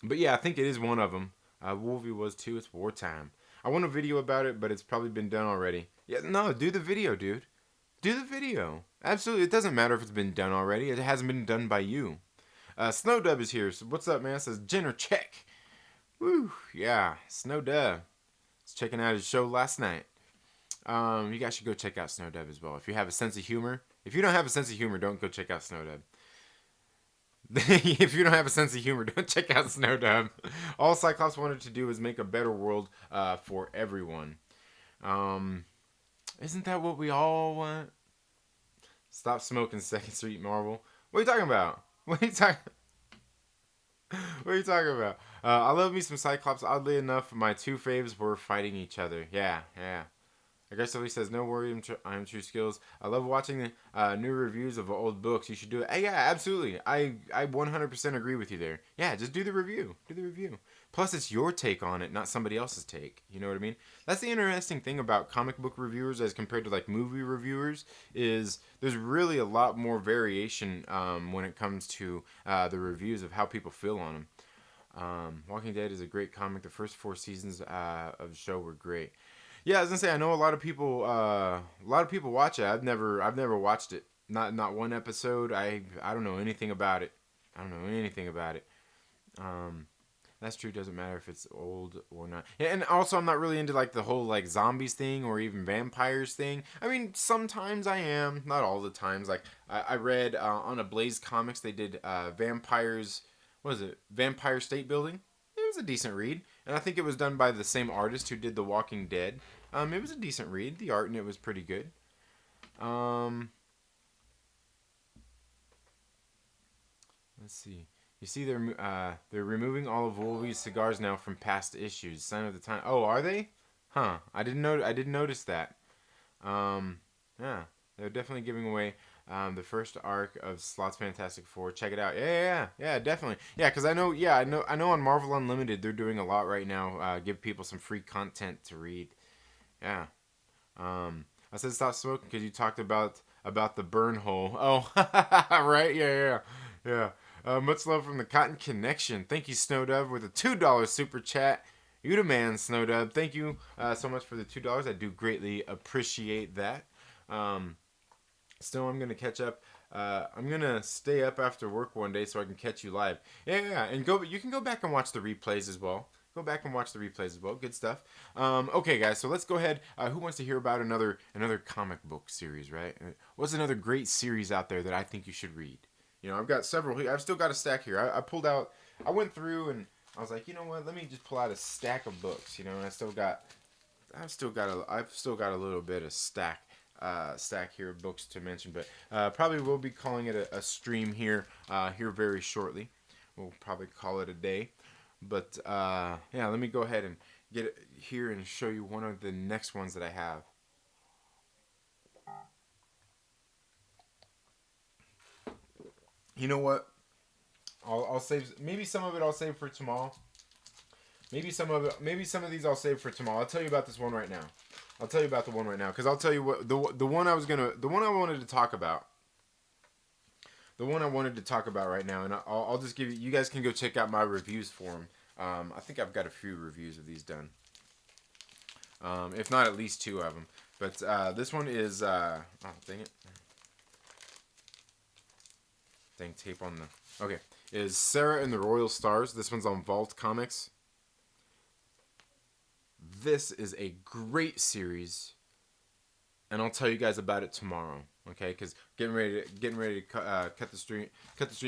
Speaker 1: but yeah, I think it is one of them. Wolvie was too. It's wartime. I want a video about it, but it's probably been done already. Yeah, no, do the video, dude. Do the video. Absolutely. It doesn't matter if it's been done already. It hasn't been done by you. Snowdub is here. So what's up, man? It says Jenner check. Woo. Yeah. Snowdub. Was checking out his show last night. You guys should go check out Snowdub as well. If you have a sense of humor. If you don't have a sense of humor, don't go check out Snowdub. If you don't have a sense of humor, don't check out Snowdub. All Cyclops wanted to do was make a better world for everyone. Um, isn't that what we all want? Stop smoking Second Street Marvel. What are you talking about? What are you talking? What are you talking about? I love me some Cyclops. Oddly enough, my two faves were fighting each other. Yeah, yeah. Aggressively says, "No worry, I'm true skills. I love watching the new reviews of old books. You should do it." Hey, yeah, absolutely. I 100% agree with you there. Yeah, just do the review. Do the review. Plus, it's your take on it, not somebody else's take. You know what I mean? That's the interesting thing about comic book reviewers as compared to like movie reviewers is there's really a lot more variation when it comes to the reviews of how people feel on them. Walking Dead is a great comic. The first 4 seasons of the show were great. Yeah, I was gonna say I know a lot of people watch it. I've never watched it. Not one episode. I don't know anything about it. I don't know anything about it. Um, that's true. Doesn't matter if it's old or not. Yeah, and also I'm not really into like the whole like zombies thing or even vampires thing. I mean, sometimes I am, not all the times. Like I read on a Blaze Comics they did vampires. What is it? Vampire State Building. It was a decent read, and I think it was done by the same artist who did The Walking Dead. It was a decent read. The art in it was pretty good. Um, let's see. You see, they're removing all of Wolvie's cigars now from past issues. Sign of the time. Oh, are they? Huh. I didn't know. I didn't notice that. Um, yeah, they're definitely giving away the first arc of Slot's Fantastic Four. Check it out. Yeah, definitely. Yeah, because I know. Yeah, I know. On Marvel Unlimited, they're doing a lot right now. Give people some free content to read. Yeah. I said stop smoking because you talked about the burn hole. Oh, right. Yeah. Much love from the Cotton Connection. Thank you, Snowdove, with a $2 super chat. You the man, Snowdove. Thank you so much for the $2. I do greatly appreciate that. Um, Still, I'm gonna catch up. I'm gonna stay up after work one day so I can catch you live. Yeah, and go. You can go back and watch the replays as well. Go back and watch the replays as well. Good stuff. Okay, guys. So let's go ahead. Who wants to hear about another comic book series? Right? What's another great series out there that I think you should read? I've got several. I've still got a stack here. I pulled out. I went through and I was like, you know what? Let me just pull out a stack of books. And I've still got a little bit of stack here of books to mention, but probably we'll be calling it a stream here very shortly. We'll probably call it a day, but yeah, let me go ahead and get it here and show you one of the next ones that I have. You know what? I'll save maybe some of it. I'll save for tomorrow. Maybe some of these I'll save for tomorrow. I'll tell you about this one right now. I'll tell you about the one right now because I'll tell you what the one I wanted to talk about. The one I wanted to talk about right now, and I'll just give you. You guys can go check out my reviews for them. I think I've got a few reviews of these done. If not, at least 2 of them. But this one is oh dang it, dang tape on the okay. Is Sarah and the Royal Stars. This one's on Vault Comics. This is a great series, and I'll tell you guys about it tomorrow. Okay, because getting ready to cut the stream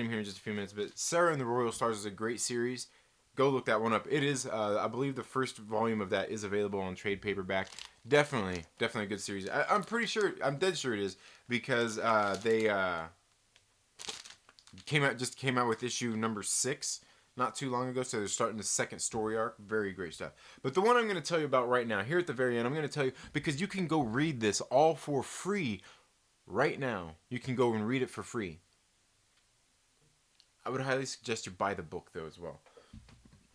Speaker 1: here in just a few minutes. But Sarah and the Royal Stars is a great series. Go look that one up. It is, I believe, the first volume of that is available on trade paperback. Definitely a good series. I'm pretty sure, I'm dead sure it is because they came out with issue number 6. Not too long ago, so they're starting the second story arc. Very great stuff. But the one I'm going to tell you about right now, here at the very end, I'm going to tell you, because you can go read this all for free right now. You can go and read it for free. I would highly suggest you buy the book though as well.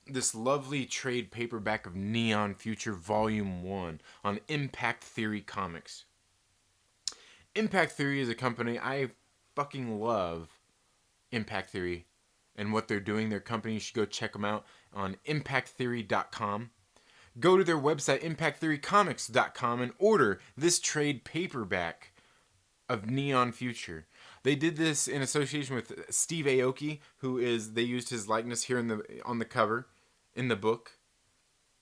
Speaker 1: This lovely trade paperback of Neon Future Volume 1 on Impact Theory Comics. Impact Theory is a company I fucking love. Impact Theory and what they're doing. Their company, you should go check them out on impacttheory.com. Go to their website, impacttheorycomics.com, and order this trade paperback of Neon Future. They did this in association with Steve Aoki, they used his likeness here on the cover in the book.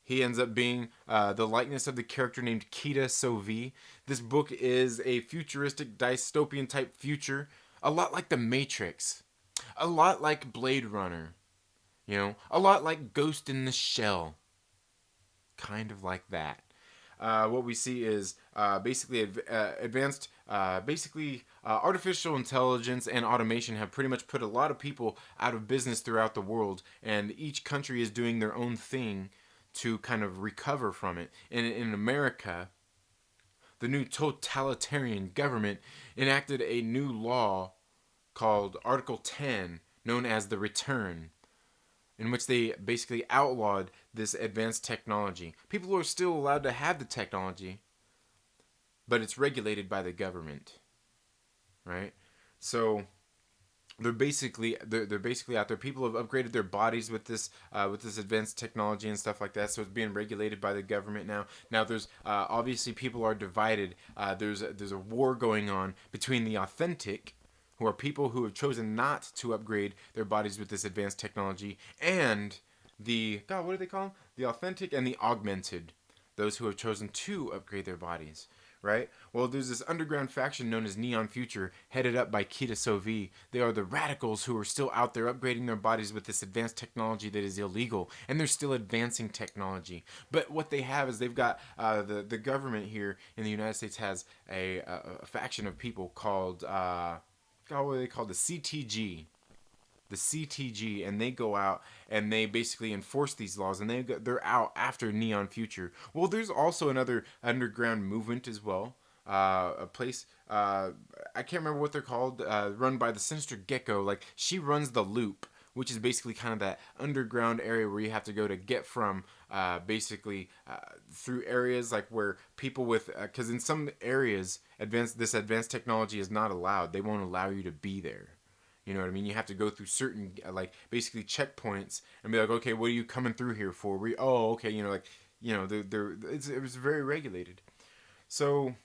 Speaker 1: He ends up being the likeness of the character named Kita Sovi. This book is a futuristic dystopian type future, a lot like The Matrix, a lot like Blade Runner, a lot like Ghost in the Shell, kind of like that. What we see is basically advanced, artificial intelligence and automation have pretty much put a lot of people out of business throughout the world, and each country is doing their own thing to kind of recover from it. And in America, the new totalitarian government enacted a new law called Article 10, known as the Return, in which they basically outlawed this advanced technology. People are still allowed to have the technology, but it's regulated by the government, right? So they're basically out there. People have upgraded their bodies with this advanced technology and stuff like that. So it's being regulated by the government now. Now there's obviously people are divided. There's a war going on between the authentic, who are people who have chosen not to upgrade their bodies with this advanced technology, and what do they call them? The authentic and the augmented, those who have chosen to upgrade their bodies, right? Well, there's this underground faction known as Neon Future, headed up by Kita Sovi. They are the radicals who are still out there upgrading their bodies with this advanced technology that is illegal, and they're still advancing technology. But what they have is they've got the government here in the United States has a faction of people called what are they called? The CTG. The CTG, and they go out and they basically enforce these laws, and they're out after Neon Future. Well, there's also another underground movement as well. A place, I can't remember what they're called, run by the Sinister Gecko. Like, she runs the Loop, which is basically kind of that underground area where you have to go to get from, through areas like where people with, because in some areas, this advanced technology is not allowed. They won't allow you to be there. You know what I mean? You have to go through certain, basically checkpoints and be like, okay, what are you coming through here for? Okay, it was very regulated. So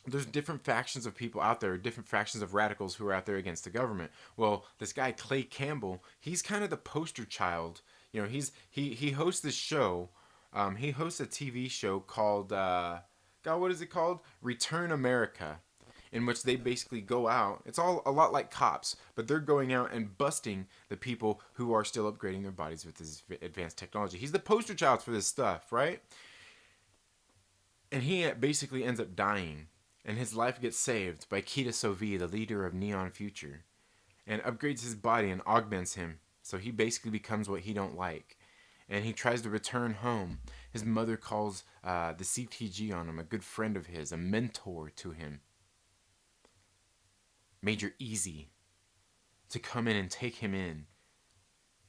Speaker 1: there's different factions of people out there, different factions of radicals who are out there against the government. Well, this guy Clay Campbell, he's kind of the poster child. He hosts this show. He hosts a TV show called what is it called? Return America, in which they basically go out. It's all a lot like Cops, but they're going out and busting the people who are still upgrading their bodies with this advanced technology. He's the poster child for this stuff, right? And he basically ends up dying, and his life gets saved by Kita Sovi, the leader of Neon Future, and upgrades his body and augments him, so he basically becomes what he don't like. And he tries to return home. His mother calls the CTG on him, a good friend of his, a mentor to him, Major Easy, to come in and take him in.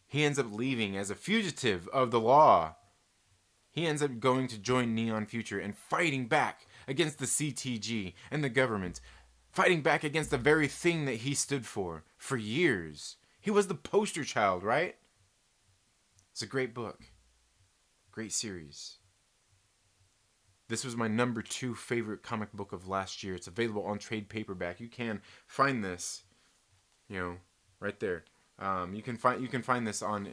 Speaker 1: He ends up leaving as a fugitive of the law. He ends up going to join Neon Future and fighting back against the CTG and the government, fighting back against the very thing that he stood for years. He was the poster child, right? It's a great book. Great series. This was my number 2 favorite comic book of last year. It's available on trade paperback. You can find this, right there. You can find this on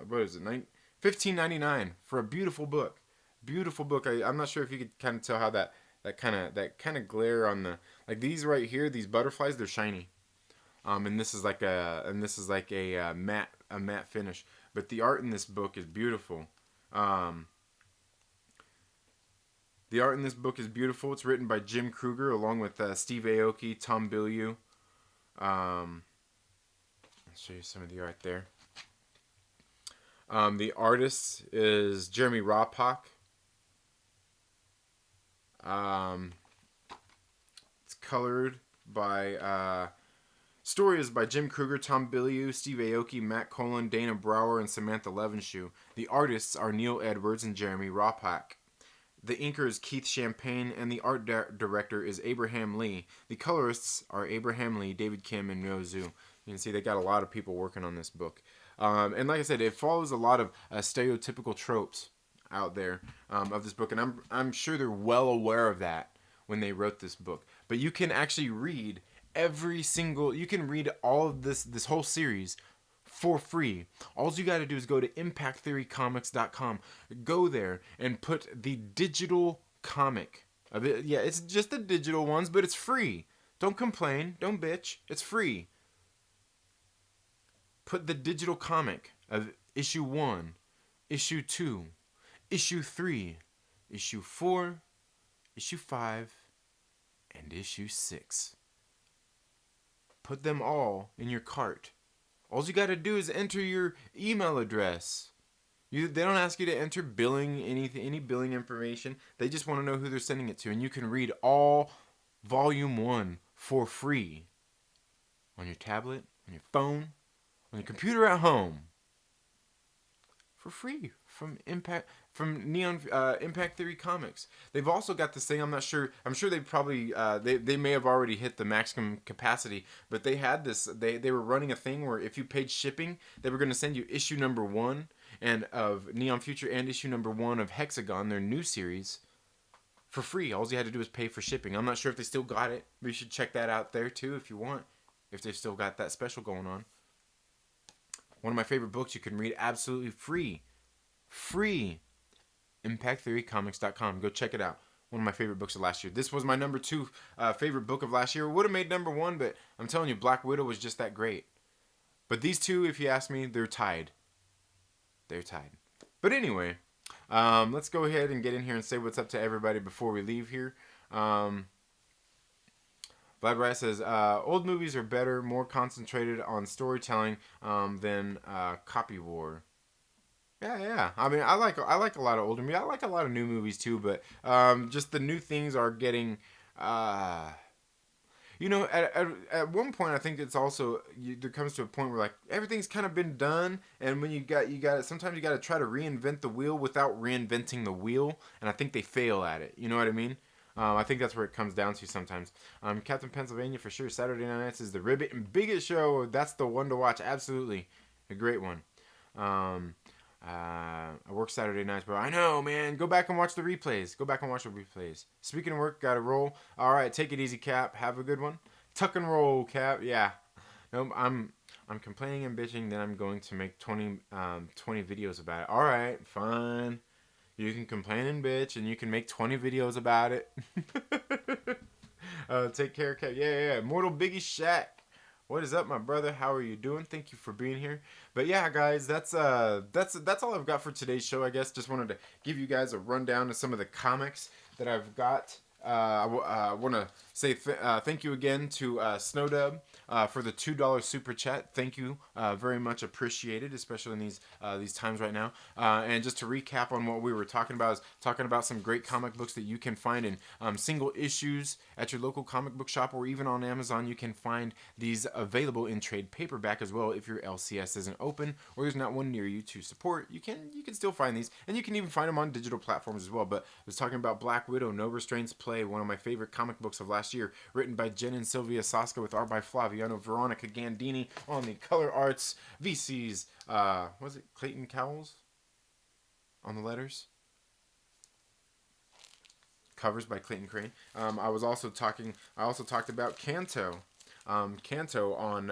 Speaker 1: what is it? $15.99 for a beautiful book. Beautiful book. I'm not sure if you could kind of tell how that kind of glare on the, like, these right here, these butterflies, they're shiny. And this is like a matte finish. But the art in this book is beautiful. The art in this book is beautiful. It's written by Jim Kruger along with Steve Aoki, Tom Bilyeu. I'll show you some of the art there. The artist is Jeremy Rawpock. It's colored by story is by Jim Kruger, Tom Bilyeu, Steve Aoki, Matt Colan, Dana Brower, and Samantha Levenshoe. The artists are Neil Edwards and Jeremy Ropak. The inker is Keith Champagne, and the art director is Abraham Lee. The colorists are Abraham Lee, David Kim, and Ryo Zhu. You can see they got a lot of people working on this book. And like I said, it follows a lot of stereotypical tropes out there of this book, and I'm sure they're well aware of that when they wrote this book. But you can actually read you can read all of this whole series for free. All you got to do is go to impacttheorycomics.com. Go there and put the digital comic of it. Yeah, it's just the digital ones, but it's free. Don't complain. Don't bitch. It's free. Put the digital comic of issue 1, issue 2, issue 3, issue 4, issue 5, and issue 6. Put them all in your cart. All you got to do is enter your email address. They don't ask you to enter any billing information. They just want to know who they're sending it to. And you can read all volume 1 for free on your tablet, on your phone, on your computer at home. For free from Impact Theory Comics. They've also got this thing. I'm sure they probably they may have already hit the maximum capacity, but they had this. They were running a thing where if you paid shipping, they were going to send you issue number 1 and of Neon Future and issue number 1 of Hexagon, their new series, for free. All you had to do was pay for shipping. I'm not sure if they still got it. But you should check that out there too if you want. If they've still got that special going on. One of my favorite books you can read absolutely free. Free. ImpactTheoryComics.com. Go check it out. One of my favorite books of last year. This was my number 2 favorite book of last year. Would have made number 1, but I'm telling you, Black Widow was just that great. But these two, if you ask me, they're tied. They're tied. But anyway, let's go ahead and get in here and say what's up to everybody before we leave here. Vlad Rice says, old movies are better, more concentrated on storytelling than copy war. Yeah. I mean, I like a lot of older movies. I like a lot of new movies too, but just the new things are getting. At one point, I think it's also there comes to a point where like everything's kind of been done, and when you got sometimes you got to try to reinvent the wheel without reinventing the wheel, and I think they fail at it. You know what I mean? I think that's where it comes down to sometimes. Captain Pennsylvania for sure. Saturday Nights is the biggest show. That's the one to watch. Absolutely, a great one. I work Saturday nights, bro. I know, man. Go back and watch the replays. Speaking of work, gotta roll. All right, take it easy, Cap. Have a good one. Tuck and roll, Cap. Yeah. No, I'm complaining and bitching. Then I'm going to make 20 videos about it. All right, fine. You can complain and bitch, and you can make 20 videos about it. Take care, Cap. Yeah. Mortal Biggie Shaq. What is up, my brother? How are you doing? Thank you for being here. But yeah, guys, that's all I've got for today's show. I guess just wanted to give you guys a rundown of some of the comics that I've got. I want to say thank you again to Snowdub for the $2 super chat. Thank you, very much appreciated, especially in these times right now. And just to recap on what we were talking about, some great comic books that you can find in single issues at your local comic book shop or even on Amazon. You can find these available in trade paperback as well if your LCS isn't open or there's not one near you to support. You can still find these, and you can even find them on digital platforms as well. But I was talking about Black Widow, No Restraints Play, one of my favorite comic books of last year, written by Jen and Sylvia Saska with art by Flaviano Veronica Gandini on the color arts. VC's was it Clayton Cowles on the letters? Covers by Clayton Crane. I also talked about Kanto. Kanto on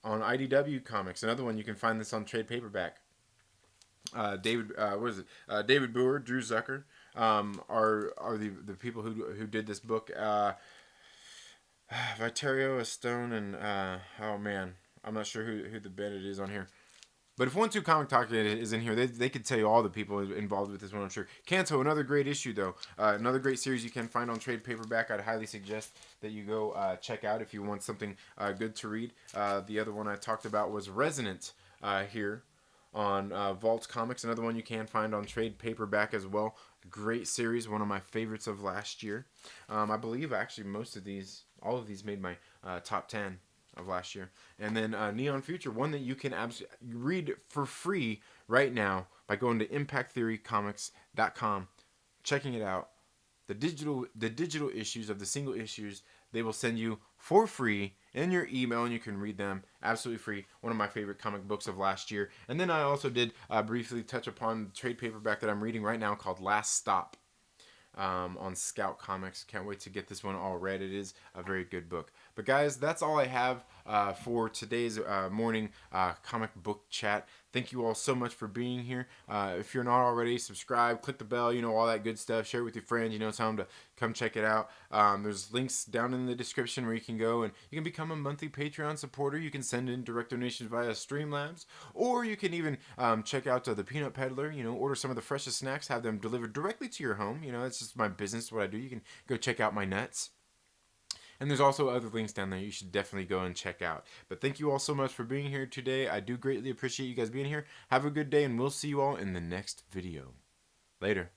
Speaker 1: IDW Comics. Another one, you can find this on trade paperback. David Boer, Drew Zucker are the people who did this book. Viterio, Stone, and oh man, I'm not sure who the bandit is on here. But if 1-2 Comic Talk is in here, they could tell you all the people involved with this one, I'm sure. Kanto, another great issue, though. Another great series you can find on trade paperback. I'd highly suggest that you go check out if you want something good to read. The other one I talked about was Resonant here on Vault Comics, another one you can find on trade paperback as well. Great series, one of my favorites of last year. I believe actually all of these made my top 10 of last year. And then Neon Future, one that you can absolutely read for free right now by going to impacttheorycomics.com, checking it out. The digital issues of the single issues, they will send you for free in your email, and you can read them absolutely free. One of my favorite comic books of last year. And then I also did briefly touch upon the trade paperback that I'm reading right now called Last Stop, on Scout Comics. Can't wait to get this one all read. It is a very good book. But guys, that's all I have for today's morning comic book chat. Thank you all so much for being here. If you're not already, subscribe, click the bell, all that good stuff. Share it with your friends, tell them to come check it out. There's links down in the description where you can go and you can become a monthly Patreon supporter. You can send in direct donations via Streamlabs, or you can even check out the Peanut Peddler, order some of the freshest snacks, have them delivered directly to your home. It's just my business, what I do. You can go check out my nuts. And there's also other links down there you should definitely go and check out. But thank you all so much for being here today. I do greatly appreciate you guys being here. Have a good day, and we'll see you all in the next video. Later.